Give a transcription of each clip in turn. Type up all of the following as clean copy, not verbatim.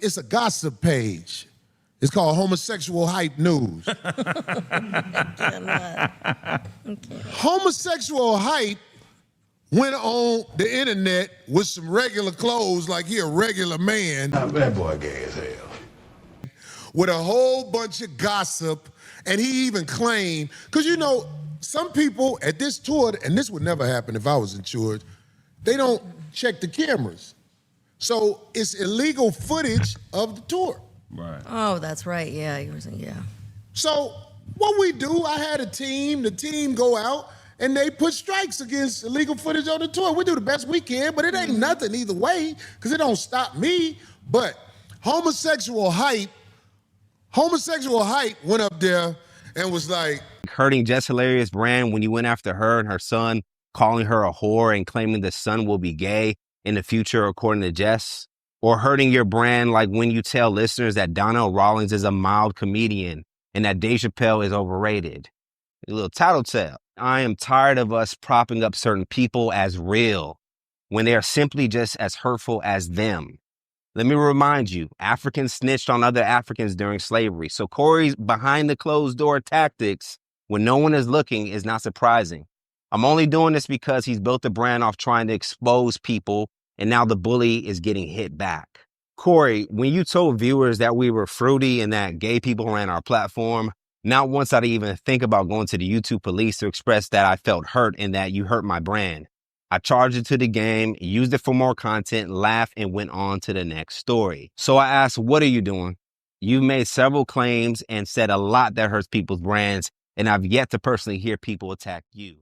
it's a gossip page. It's called Homosexual Hype News. Homosexual Hype went on the internet with some regular clothes like he a regular man. That boy gay as hell. With a whole bunch of gossip, and he even claimed, because you know, some people at this tour, and this would never happen if I was in charge, they don't check the cameras. So it's illegal footage of the tour. Right. Oh, that's right. Yeah, you were saying, yeah. So what we do, I had a team, the team go out, and they put strikes against illegal footage on the tour. We do the best we can, but it ain't nothing either way, because it don't stop me. But Homosexual Hype went up there and was like, hurting Jess Hilarious brand when you went after her and her son, calling her a whore and claiming the son will be gay in the future, according to Jess. Or hurting your brand like when you tell listeners that Donnell Rawlings is a mild comedian and that Dave Chappelle is overrated. A little tattletale. I am tired of us propping up certain people as real when they are simply just as hurtful as them. Let me remind you, Africans snitched on other Africans during slavery. So Corey's behind the closed door tactics when no one is looking is not surprising. I'm only doing this because he's built the brand off trying to expose people, and now the bully is getting hit back. Corey, when you told viewers that we were fruity and that gay people ran our platform, not once did I even think about going to the YouTube police to express that I felt hurt and that you hurt my brand. I charged it to the game, used it for more content, laughed, and went on to the next story. So I asked, what are you doing? You've made several claims and said a lot that hurts people's brands, and I've yet to personally hear people attack you.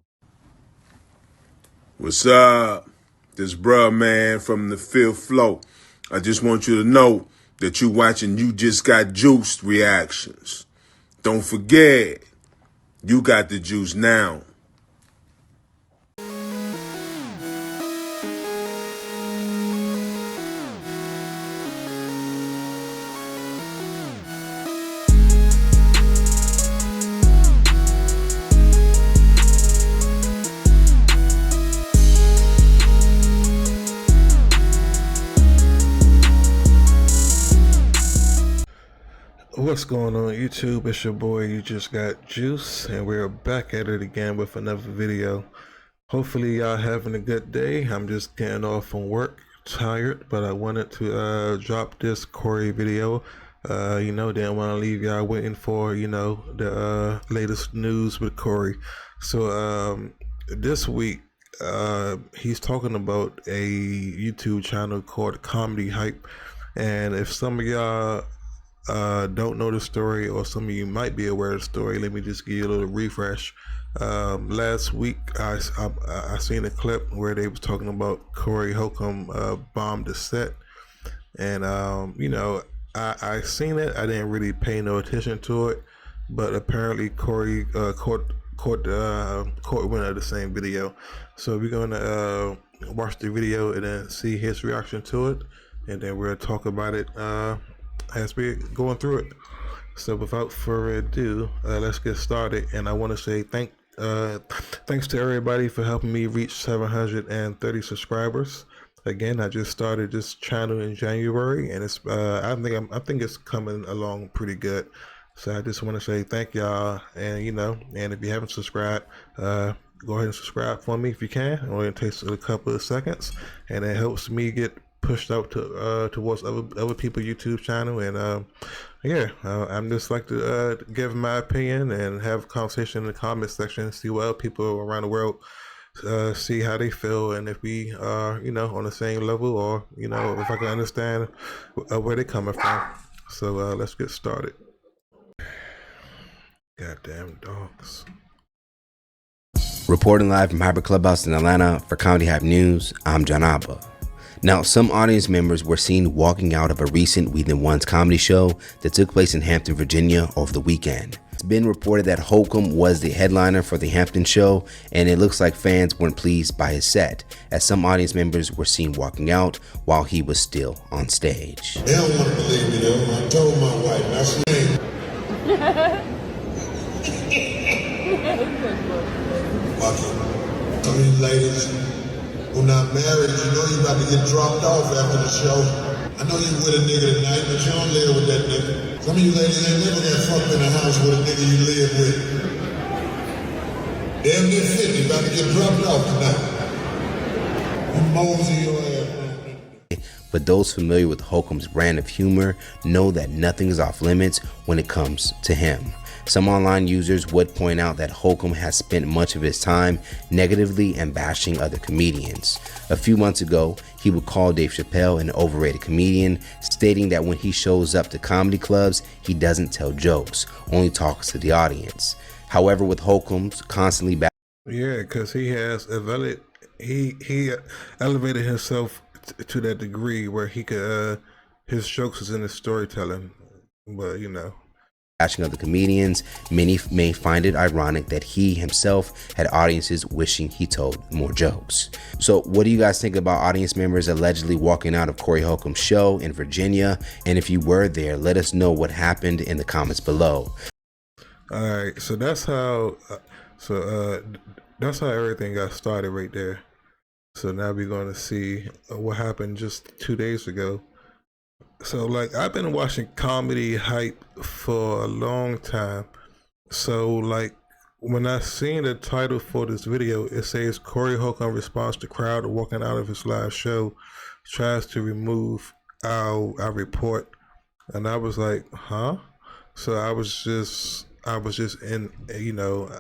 What's up? This bruh man from the fifth floor. I just want you to know that you watching You Just Got Juiced reactions. Don't forget, you got the juice now. What's going on YouTube? It's your boy You Just Got Juice, and we're back at it again with another video. Hopefully y'all having a good day. I'm just getting off from work, tired, but I wanted to drop this Corey video. Didn't want to leave y'all waiting for the latest news with Corey. So this week he's talking about a YouTube channel called Comedy Hype, and if some of y'all don't know the story, or some of you might be aware of the story, let me just give you a little refresh. Last week I seen a clip where they was talking about Corey Holcomb bombed the set, and I seen it. I didn't really pay no attention to it, but apparently Corey caught wind of the same video. So we're gonna watch the video and then see his reaction to it, and then we'll talk about it as we're going through it. So without further ado, let's get started. And I want to say thanks to everybody for helping me reach 730 subscribers. Again, I just started this channel in January, and it's I think it's coming along pretty good. So I just want to say thank y'all, and and if you haven't subscribed, go ahead and subscribe for me if you can. It only takes a couple of seconds, and it helps me get pushed out to towards other people's YouTube channel. And I'm just like to give my opinion and have a conversation in the comment section, see what other people around the world see how they feel, and if we are on the same level, or if I can understand where they're coming from. So let's get started. Goddamn dogs. Reporting live from Hyper Clubhouse in Atlanta for Comedy Hype News, I'm John Abba. Now, some audience members were seen walking out of a recent We Then One's comedy show that took place in Hampton, Virginia over the weekend. It's been reported that Holcomb was the headliner for the Hampton show, and it looks like fans weren't pleased by his set, as some audience members were seen walking out while he was still on stage. They don't want to believe me though. I told my wife, that's me. Some of you ladies who not married, you know you about to get dropped off after the show. I know you with a nigga tonight, but you don't live with that nigga. Some of you ladies ain't never got fucked in a house with a nigga you live with. Damn near 50, about to get dropped off tonight. You mosey your ass. But those familiar with Holcomb's brand of humor know that nothing is off limits when it comes to him. Some online users would point out that Holcomb has spent much of his time negatively and bashing other comedians. A few months ago, he would call Dave Chappelle an overrated comedian, stating that when he shows up to comedy clubs, he doesn't tell jokes, only talks to the audience. However, with Holcomb's constantly Yeah, because he has he elevated himself to that degree where he could his jokes was in his storytelling, but you know. bashing other comedians, many may find it ironic that he himself had audiences wishing he told more jokes. So what do you guys think about audience members allegedly walking out of Corey Holcomb's show in Virginia? And if you were there, let us know what happened in the comments below. All right, so that's how everything got started right there. So now we're going to see what happened just 2 days ago. So like I've been watching comedy hype for a long time. So like when I seen the title for this video, it says Corey Holcomb responds to crowd walking out of his live show, tries to remove our report, and I was like, huh? So I was just in, you know,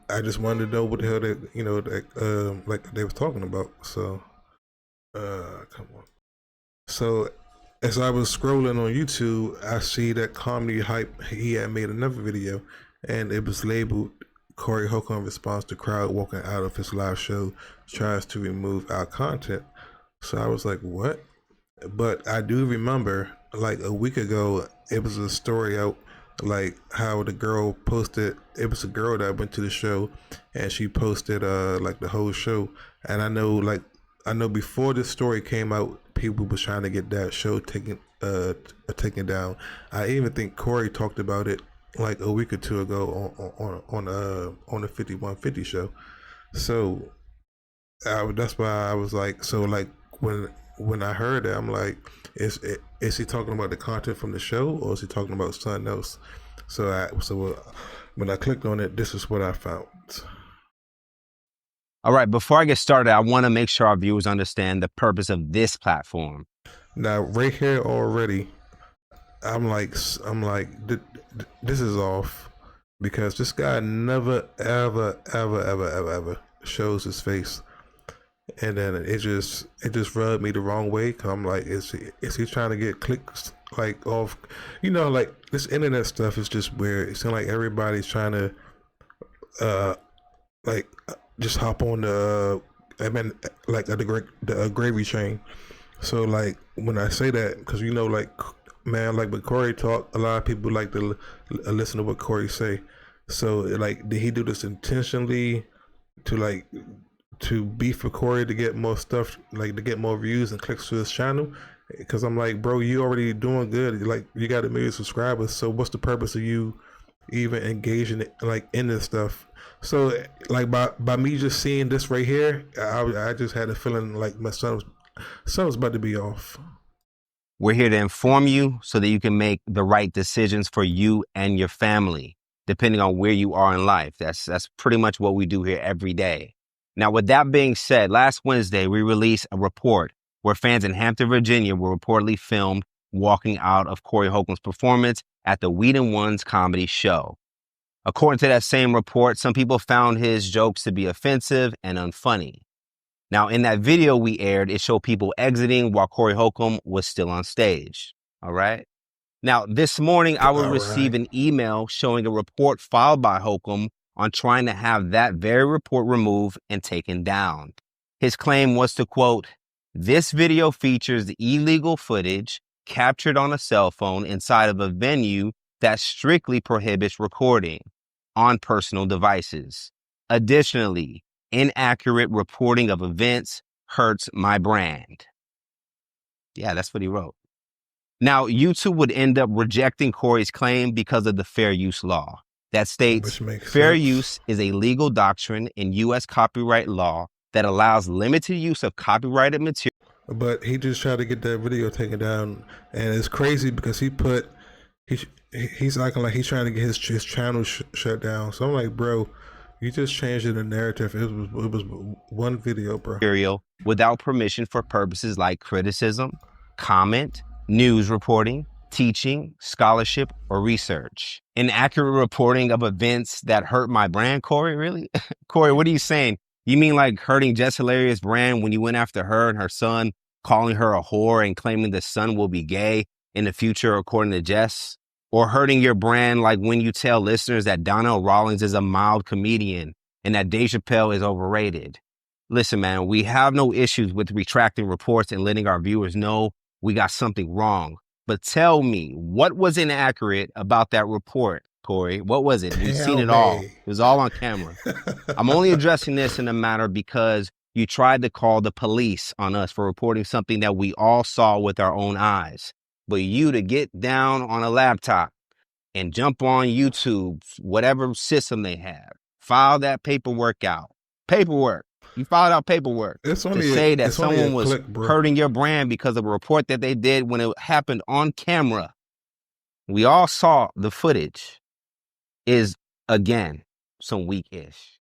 I just wanted to know what the hell they, you know, like they was talking about. So, come on. So as I was scrolling on YouTube, I see that Comedy Hype, he had made another video, and it was labeled Corey Holcomb responds to crowd walking out of his live show, tries to remove our content. So I was like, what? But I do remember like a week ago, it was a story out like how the girl posted, it was a girl that went to the show and she posted like the whole show. And I know before this story came out, people was trying to get that show taken down. I even think Corey talked about it like a week or two ago on the 5150 show. So that's why I was like, so like when I heard that, I'm like, is he talking about the content from the show or is he talking about something else? So when I clicked on it, this is what I found. All right, before I get started, I want to make sure our viewers understand the purpose of this platform. Now, right here already, I'm like, this is off because this guy never, ever shows his face, and then it just rubbed me the wrong way. Cause I'm like, is he trying to get clicks like off? You know, like this internet stuff is just weird. It seems like everybody's trying to, like. Just hop on the gravy train. So like when I say that, because you know, like man, like when Corey talk, a lot of people like to listen to what Corey say. So like, did he do this intentionally to beef for Corey to get more stuff, like to get more views and clicks to his channel? Because I'm like, bro, you already doing good. Like you got 1 million subscribers. So what's the purpose of you even engaging like in this stuff? So like by me just seeing this right here, I just had a feeling like my son was about to be off. We're here to inform you so that you can make the right decisions for you and your family, depending on where you are in life. That's pretty much what we do here every day. Now, with that being said, last Wednesday, we released a report where fans in Hampton, Virginia were reportedly filmed walking out of Corey Holcomb's performance at the Weed and Ones comedy show. According to that same report, some people found his jokes to be offensive and unfunny. Now, in that video we aired, it showed people exiting while Corey Holcomb was still on stage. All right. Now, this morning, I will receive an email showing a report filed by Holcomb on trying to have that very report removed and taken down. His claim was to, quote, "This video features the illegal footage captured on a cell phone inside of a venue that strictly prohibits recording on personal devices. Additionally, inaccurate reporting of events hurts my brand." Yeah, that's what he wrote. Now, YouTube would end up rejecting Corey's claim because of the fair use law that states fair use is a legal doctrine in U.S. copyright law that allows limited use of copyrighted material. but he just tried to get that video taken down, and it's crazy because he's acting like he's trying to get his channel shut down. So I'm like, bro, you just changed the narrative. It was one video, bro. Material without permission for purposes like criticism, comment, news reporting, teaching, scholarship, or research. Inaccurate reporting of events that hurt my brand, Corey, really? Corey, what are you saying? You mean like hurting Jess Hilarious' brand when you went after her and her son, calling her a whore and claiming the son will be gay in the future, according to Jess? Or hurting your brand like when you tell listeners that Donnell Rawlings is a mild comedian and that Dave Chappelle is overrated? Listen, man, we have no issues with retracting reports and letting our viewers know we got something wrong. But tell me, what was inaccurate about that report, Corey? What was it? We've seen it all. It was all on camera. I'm only addressing this in a matter because you tried to call the police on us for reporting something that we all saw with our own eyes. But you to get down on a laptop and jump on YouTube, whatever system they have, file that paperwork out. Paperwork. You filed out paperwork to say that someone was hurting your brand because of a report that they did when it happened on camera. We all saw the footage. Is, again, some weak-ish.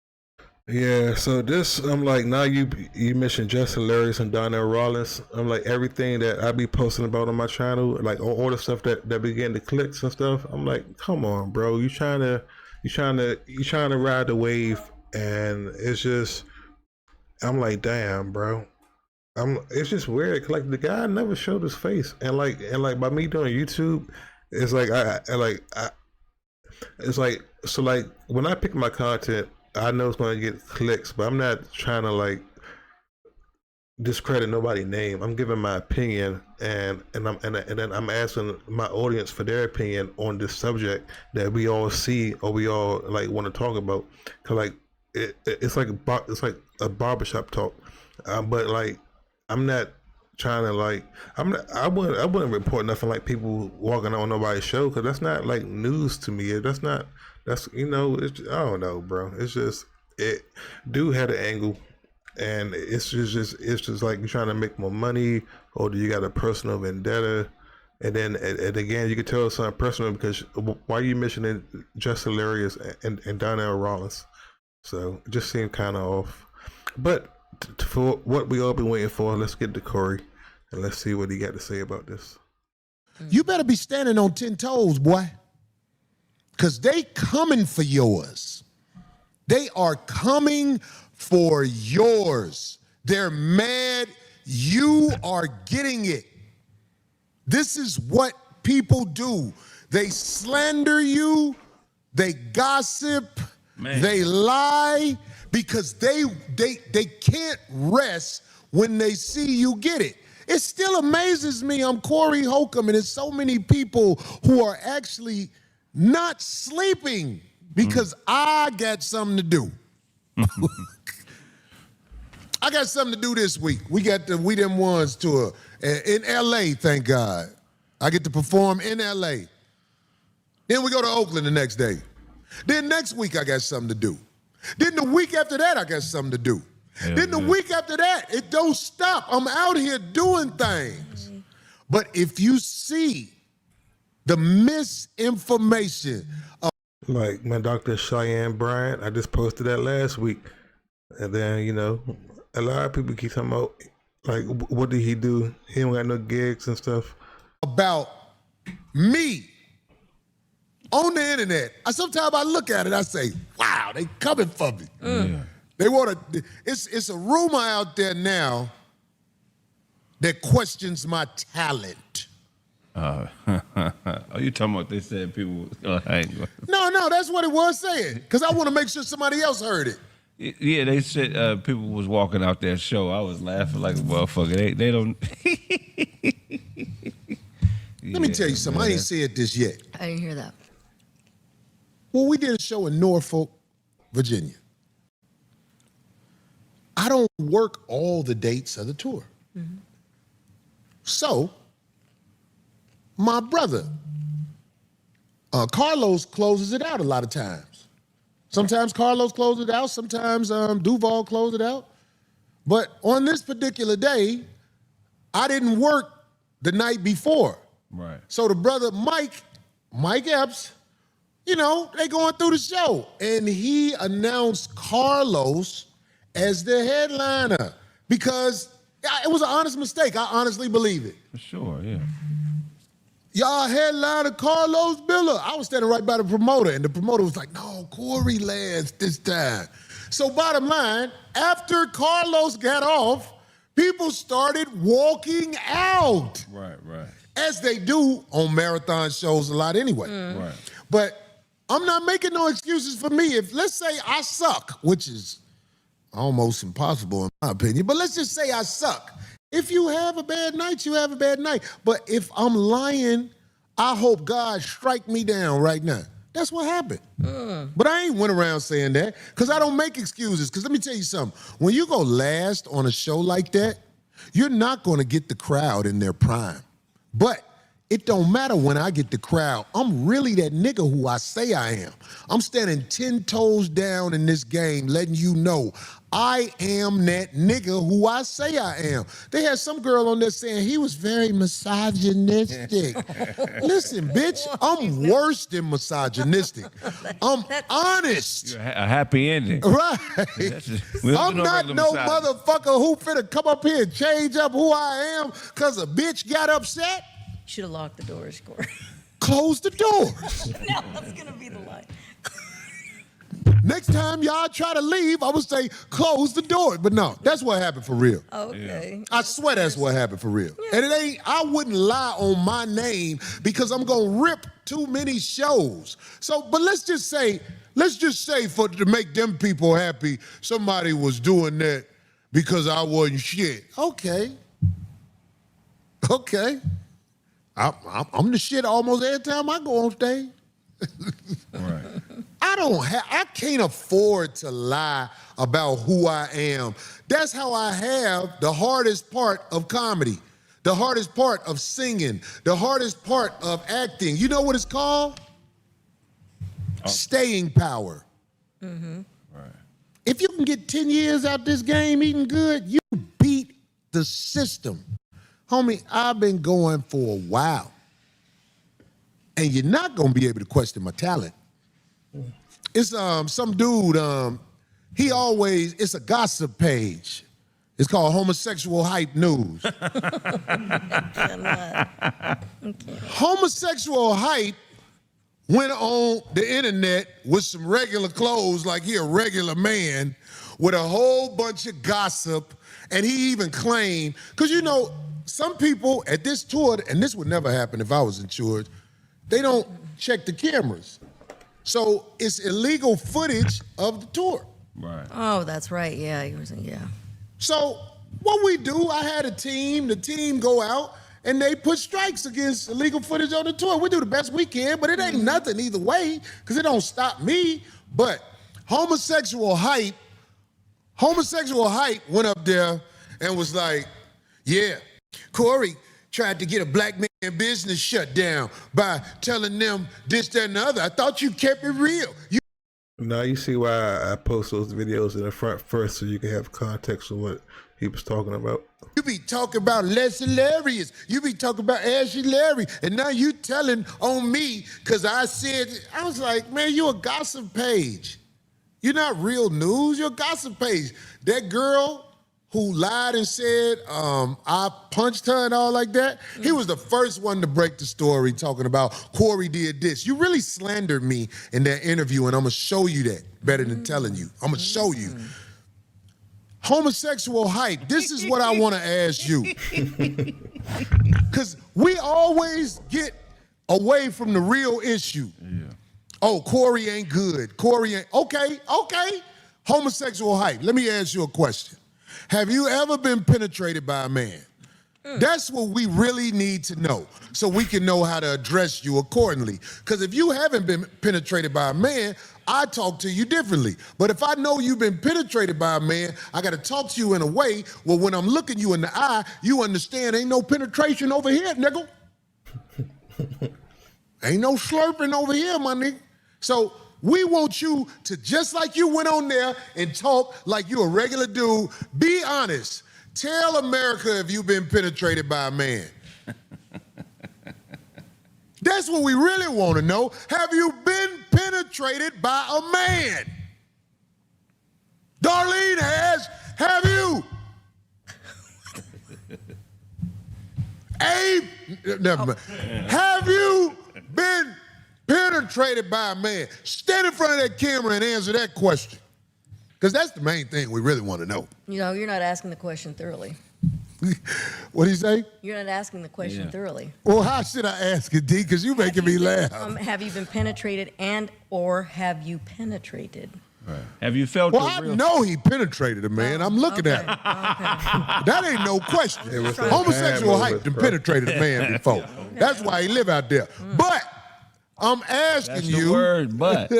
Yeah, so this, I'm like, now you mentioned Jess Hilarious and Donnell Rawlings. I'm like, everything that I be posting about on my channel, like all the stuff that begin to clicks and stuff. I'm like, come on, bro, you trying to ride the wave, and it's just, I'm like, damn, bro. It's just weird. Like the guy never showed his face, and like by me doing YouTube, it's like it's like, so like when I pick my content, I know it's going to get clicks, but I'm not trying to like discredit nobody's name. I'm giving my opinion, and then I'm asking my audience for their opinion on this subject that we all see or we all like want to talk about. Cause like it's like a barbershop talk, but like I'm not trying to like I wouldn't report nothing like people walking on nobody's show, because that's not like news to me. That's you know, it's, I don't know, bro. It's just dude had an angle, and it's just like you're trying to make more money, or do you got a personal vendetta? And then and again, you can tell it's something personal because why are you mentioning Jess Hilarious and Donnell Rawlings? So it just seemed kind of off. But for what we all been waiting for, let's get to Corey and let's see what he got to say about this. You better be standing on 10 toes, boy. Because they coming for yours. They are coming for yours. They're mad you are getting it. This is what people do. They slander you, they gossip, they lie, because they can't rest when they see you get it. It still amazes me. I'm Corey Holcomb, and there's so many people who are actually not sleeping because I got something to do. I got something to do this week. We got the We Them Ones tour in LA, thank God. I get to perform in LA. Then we go to Oakland the next day. Then next week I got something to do. Then the week after that I got something to do. Then the week after that, it don't stop. I'm out here doing things. But if you see the misinformation like my Dr. Cheyenne Bryant, I just posted that last week. And then, you know, a lot of people keep talking about, like, what did he do? He don't got no gigs and stuff. About me on the internet, sometimes I look at it, I say, wow, they coming for me. They want to, it's a rumor out there now that questions my talent. Are you talking about they said people? No, that's what it was saying. Because I want to make sure somebody else heard it. Yeah, they said people was walking out their show. I was laughing like a motherfucker. They don't. Let me tell you something. I ain't said this yet. I didn't hear that. Well, we did a show in Norfolk, Virginia. I don't work all the dates of the tour. So, my brother, Carlos closes it out a lot of times. Sometimes Carlos closes it out, sometimes Duval closes it out. But on this particular day, I didn't work the night before. Right. So the brother Mike Epps, you know, they going through the show. And he announced Carlos as the headliner because it was an honest mistake. I honestly believe it. For sure, yeah. Y'all headliner Carlos Miller. I was standing right by the promoter, and the promoter was like, no, Corey lands this time. So bottom line, after Carlos got off, people started walking out. Right. As they do on marathon shows a lot anyway. Right. But I'm not making no excuses for me. If, let's say I suck, which is almost impossible in my opinion, but let's just say I suck. If you have a bad night, you have a bad night. But if I'm lying, I hope God strike me down right now. That's what happened. But I ain't went around saying that because I don't make excuses. Because let me tell you something. When you go last on a show like that, you're not going to get the crowd in their prime. But it don't matter when I get the crowd. I'm really that nigga who I say I am. I'm standing 10 toes down in this game, letting you know I am that nigga who I say I am. They had some girl on there saying he was very misogynistic. Listen, bitch, I'm worse than misogynistic. I'm honest. You're a happy ending. Right. We don't I'm do not regular no massage. motherfucker who finna come up here and change up who I am because a bitch got upset. Should have locked the doors, Corey. Close the doors. No, that's gonna be the lie. Next time y'all try to leave, I would say close the door. But no, that's what happened for real. Okay. I swear that's what happened for real. And it ain't, I wouldn't lie on my name because I'm gonna rip too many shows. So, but let's just say to make them people happy, somebody was doing that because I wasn't shit. Okay. I'm the shit almost every time I go on stage. Right. I can't afford to lie about who I am. That's how I have the hardest part of comedy, the hardest part of singing, the hardest part of acting. You know what it's called? Staying power. Right. If you can get 10 years out this game eating good, you beat the system. Homie, I've been going for a while. And you're not gonna be able to question my talent. It's some dude, it's a gossip page. It's called Homosexual Hype News. Homosexual Hype went on the internet with some regular clothes like he a regular man with a whole bunch of gossip, and he even claimed, because you know, some people at this tour, and this would never happen if I was in charge, they don't check the cameras. So it's illegal footage of the tour. Right. Oh, that's right. Yeah, yeah. So what we do, I had a team, the team go out and they put strikes against illegal footage on the tour. We do the best we can, but it ain't nothing either way because it don't stop me. But homosexual hype went up there and was like, yeah, Corey tried to get a black man business shut down by telling them this, that, and the other. I thought you kept it real. Now you see why I post those videos in the front first so you can have context of what he was talking about. You be talking about Les Hilarious. You be talking about Ashley Larry. And now you telling on me because I was like, man, you a gossip page. You're not real news. You're a gossip page. That girl who lied and said I punched her and all like that, he was the first one to break the story talking about Corey did this. You really slandered me in that interview, and I'm going to show you that better than telling you. I'm going to show you. Homosexual hype, this is what I want to ask you. Because we always get away from the real issue. Yeah. Oh, Corey ain't good. Corey ain't, okay. Homosexual hype, let me ask you a question. Have you ever been penetrated by a man? That's what we really need to know so we can know how to address you accordingly. Because if you haven't been penetrated by a man, I talk to you differently. But if I know you've been penetrated by a man, I got to talk to you in a way where when I'm looking you in the eye, you understand ain't no penetration over here, nigga. Ain't no slurping over here, my nigga. So we want you to, just like you went on there and talk like you a regular dude, be honest. Tell America if you've been penetrated by a man. That's what we really want to know. Have you been penetrated by a man? Darlene has. Have you? Abe, never mind. Have you been penetrated by a man? Stand in front of that camera and answer that question. Because that's the main thing we really want to know. You know, you're not asking the question thoroughly. What did he say? You're not asking the question thoroughly. Well, how should I ask it, D? Because you making me laugh. Have you been penetrated and or have you penetrated? Right. Have you felt Well, the I real... know he penetrated a man. I'm looking at him. That ain't no question. Homosexual hype done penetrated a man before. That's why he live out there. But I'm asking That's you. the word, but.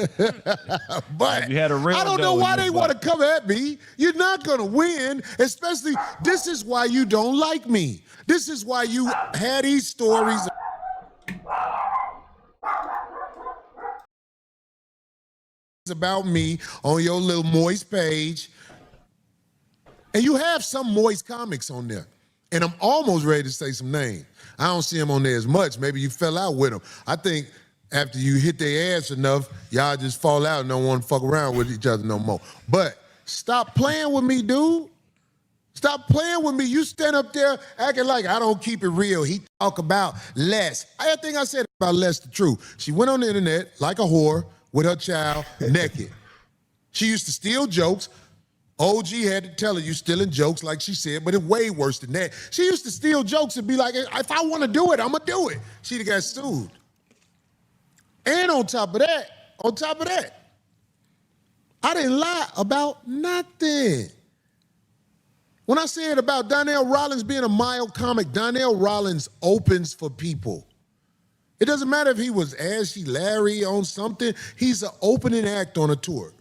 But you had a real I don't know dough in why your they butt. want to come at me. You're not going to win, especially this is why you don't like me. This is why you had these stories. About me on your little moist page. And you have some moist comics on there. And I'm almost ready to say some names. I don't see them on there as much. Maybe you fell out with them. I think after you hit their ass enough, y'all just fall out and don't want to fuck around with each other no more. But stop playing with me, dude. Stop playing with me. You stand up there acting like I don't keep it real. He talk about Les. I think I said about Les the truth. She went on the internet like a whore with her child naked. She used to steal jokes. OG had to tell her you stealing jokes like she said, but it's way worse than that. She used to steal jokes and be like, if I want to do it, I'm going to do it. She'd have got sued. And on top of that, I didn't lie about nothing. When I said about Donnell Rollins being a mild comic, Donnell Rollins opens for people. It doesn't matter if he was Ashy Larry on something. He's an opening act on a tour.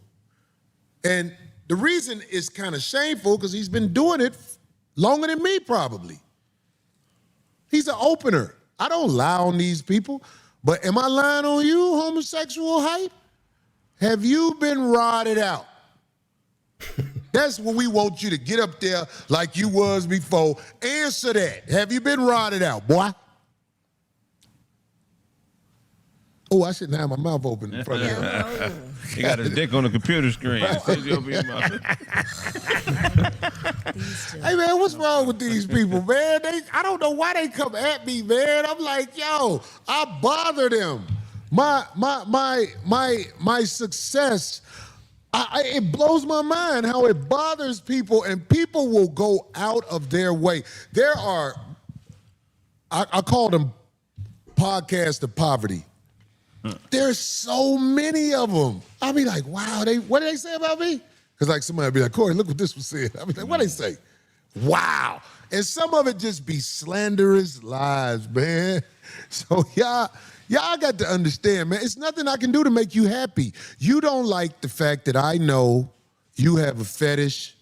And the reason it's kind of shameful because he's been doing it longer than me probably. He's an opener. I don't lie on these people. But am I lying on you, homosexual hype? Have you been rotted out? That's what we want you to get up there like you was before. Answer that. Have you been rotted out, boy? Oh, I shouldn't have my mouth open in front of him. He got his dick on the computer screen. Hey, man, what's wrong with these people, man? I don't know why they come at me, man. I'm like, yo, I bother them. My success, it blows my mind how it bothers people, and people will go out of their way. There are, I call them podcasts of poverty. There's so many of them. I'll be like, wow, what did they say about me? Because like somebody will be like, Corey, look what this was said. I'll be like, what did they say? Wow. And some of it just be slanderous lies, man. So y'all got to understand, man, it's nothing I can do to make you happy. You don't like the fact that I know you have a fetish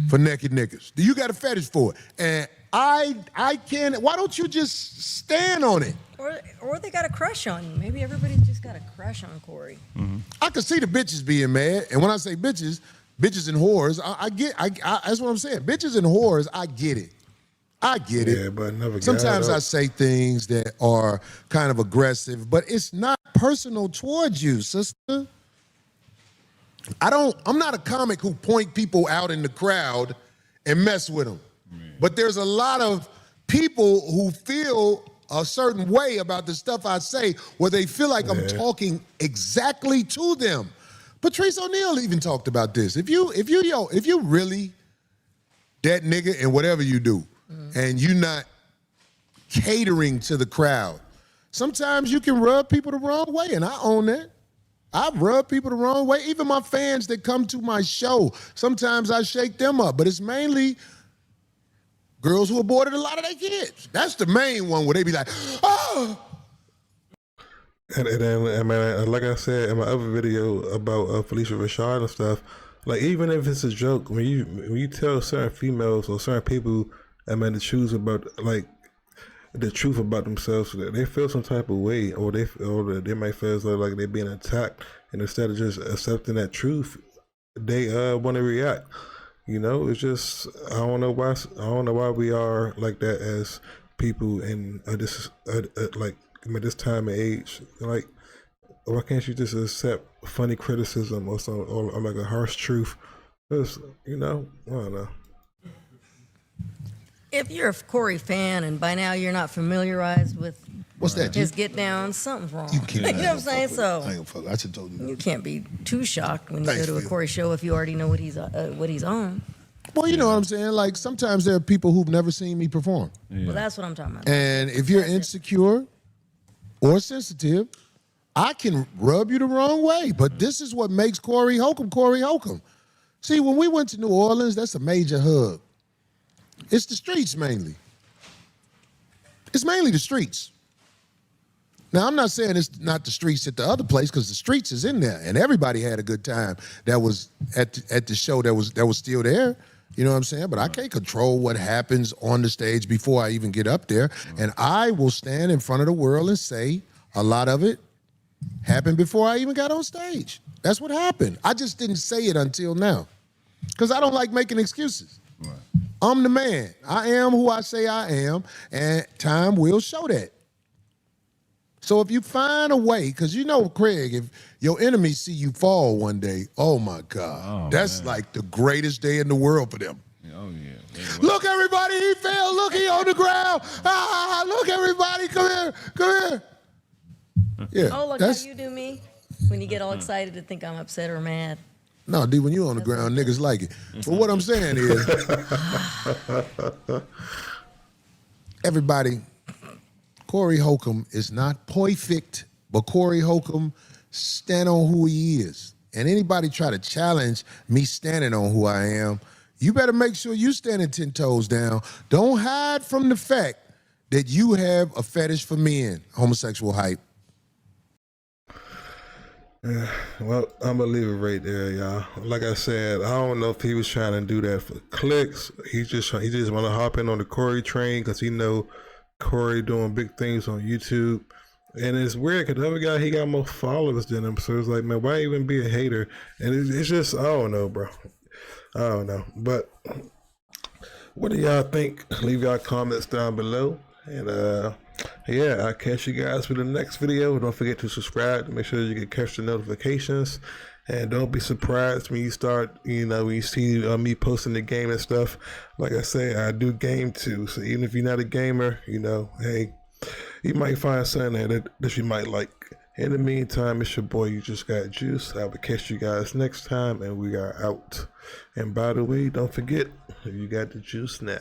for naked niggas. You got a fetish for it. And I can't, why don't you just stand on it? Or they got a crush on you. Maybe everybody's just got a crush on Corey. Mm-hmm. I can see the bitches being mad. And when I say bitches and whores, I get that's what I'm saying. Bitches and whores, I get it. I get it. Yeah, but never. Sometimes I say things that are kind of aggressive, but it's not personal towards you, sister. I'm not a comic who point people out in the crowd and mess with them. But there's a lot of people who feel a certain way about the stuff I say where they feel like I'm talking exactly to them. Patrice O'Neal even talked about this. If you really that nigga and whatever you do, and you're not catering to the crowd, sometimes you can rub people the wrong way, and I own that. I've rubbed people the wrong way. Even my fans that come to my show, sometimes I shake them up, but it's mainly girls who aborted a lot of their kids. That's the main one where they be like, oh. And then, I mean, like I said in my other video about Felicia Rashad and stuff, like even if it's a joke, when you tell certain females or certain people, I mean, the truth about themselves, they feel some type of way, or they might feel like they're being attacked, and instead of just accepting that truth, they want to react. You know, it's just I don't know why we are like that as people in this like this time and age. Like, why can't you just accept funny criticism or some or like a harsh truth? Just, you know, I don't know. If you're a Corey fan and by now you're not familiarized with What's that? his get down, something's wrong. You can't. You know what I'm saying? So I ain't gonna fuck. I just told you. you can't be too shocked when you Thanks, go to a Phil. Corey show if you already know what he's on. Well, you know what I'm saying. Like sometimes there are people who've never seen me perform, Well, that's what I'm talking about. and if you're insecure or sensitive, I can rub you the wrong way. But this is what makes Corey Holcomb. See, when we went to New Orleans, that's a major hub. It's the streets mainly. It's mainly the streets. Now, I'm not saying it's not the streets at the other place, because the streets is in there, and everybody had a good time that was at the show that was still there. You know what I'm saying? But I can't control what happens on the stage before I even get up there. And I will stand in front of the world and say a lot of it happened before I even got on stage. That's what happened. I just didn't say it until now, because I don't like making excuses. Right. I'm the man. I am who I say I am, and time will show that. So if you find a way, because you know, Craig, if your enemies see you fall one day, oh my God, that's like the greatest day in the world for them. Oh, yeah. Look, everybody, he fell. Look, he on the ground. Ah, look, everybody, come here. Yeah. Oh, look how you do me when you get all excited to think I'm upset or mad. No, D, when you on the ground, niggas like it. But what I'm saying is, everybody, Corey Holcomb is not perfect, but Corey Holcomb stand on who he is. And anybody try to challenge me standing on who I am, you better make sure you standing 10 toes down. Don't hide from the fact that you have a fetish for men, homosexual hype. Well, I'm gonna leave it right there, y'all. Like I said, I don't know if he was trying to do that for clicks. He just want to hop in on the Corey train because he know Corey doing big things on YouTube. And it's weird because the other guy, he got more followers than him. So it's like, man, why even be a hater? And it's just, I don't know, bro. I don't know. But what do y'all think? Leave y'all comments down below. And yeah, I'll catch you guys for the next video. Don't forget to subscribe to make sure you can catch the notifications. And don't be surprised when you start, you know, when you see me posting the game and stuff. Like I say, I do game too. So even if you're not a gamer, you know, hey, you might find something that you might like. In the meantime, it's your boy, You Just Got Juice. I will catch you guys next time, and we are out. And by the way, don't forget, you got the juice now.